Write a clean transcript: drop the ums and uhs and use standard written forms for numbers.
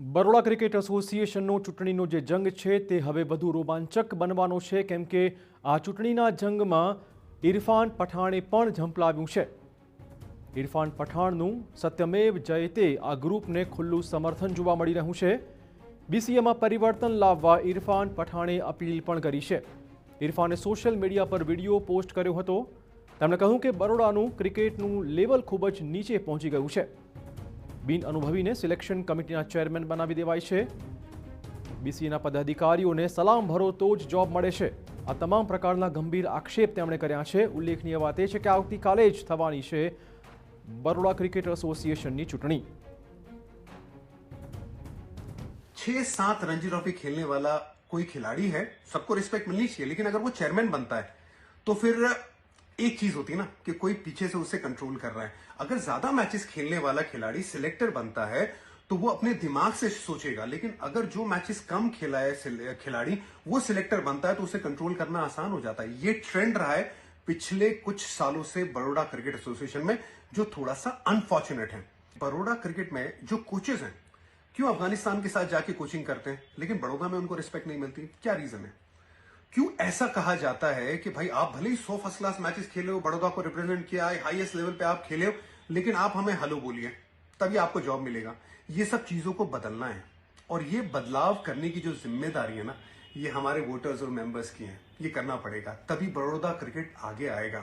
Baroda cricket એસોસિએશનનો ચૂંટણીનો જે જંગ છે તે હવે વધુ રોમાંચક બનવાનો છે, કેમ કે આ ચૂંટણીના જંગમાં ઇરફાન પઠાણે પણ ઝંપલાવ્યું છે. ઇરફાન પઠાણનું સત્યમેવ જયતે આ ગ્રુપને ખુલ્લું સમર્થન જોવા મળી રહ્યું છે. બીસીએમાં પરિવર્તન લાવવા ઇરફાન પઠાણે અપીલ પણ કરી છે. ઇરફાને સોશિયલ મીડિયા પર વિડીયો પોસ્ટ કર્યો હતો. તેમણે કહ્યું કે બરોડાનું ક્રિકેટનું લેવલ ખૂબ જ નીચે પહોંચી ગયું છે. બિન અનુભવીને સિલેક્શન કમિટીના ચેરમેન બનાવી દેવાય છે. બીસીએના પદાધિકારીઓને સલામ ભરો તો જ જોબ મળે છે. આ તમામ પ્રકારના ગંભીર આક્ષેપ તેમણે કર્યા છે. ઉલ્લેખનીય વાત એ છે કે આવતીકાલે જ થવાની છે બરોડા ક્રિકેટ એસોસિएशन की चुटनी. 6-7 रणजी ट्रॉफी खेलने वाला कोई खिलाड़ी है, सबको रिस्पेक्ट मिलनी चाहिए, लेकिन अगर वो चेयरमैन बनता है तो फिर एक चीज होती है ना कि कोई पीछे से उसे कंट्रोल कर रहा है. अगर ज्यादा मैचेस खेलने वाला खिलाड़ी सिलेक्टर बनता है तो वो अपने दिमाग से सोचेगा, लेकिन अगर जो मैचेस कम खेला है खिलाड़ी वो सिलेक्टर बनता है तो उसे कंट्रोल करना आसान हो जाता है. ये ट्रेंड रहा है पिछले कुछ सालों से बड़ौदा क्रिकेट एसोसिएशन में, जो थोड़ा सा अनफॉर्चुनेट है. बड़ौदा क्रिकेट में जो कोचेस हैं, क्यों अफगानिस्तान के साथ जाके कोचिंग करते हैं लेकिन बड़ौदा में उनको रिस्पेक्ट नहीं मिलती? क्या रीजन है? क्यों ऐसा कहा जाता है कि भाई आप भले ही 100 फर्स्ट क्लास मैचेस खेले हो, बड़ौदा को रिप्रेजेंट किया है, हाईएस्ट लेवल पे आप खेले हो, लेकिन आप हमें हेलो बोलिए तभी आपको जॉब मिलेगा. ये सब चीजों को बदलना है और ये बदलाव करने की जो जिम्मेदारी है ना, ये हमारे वोटर्स और मेंबर्स की है. ये करना पड़ेगा, तभी बड़ौदा क्रिकेट आगे आएगा.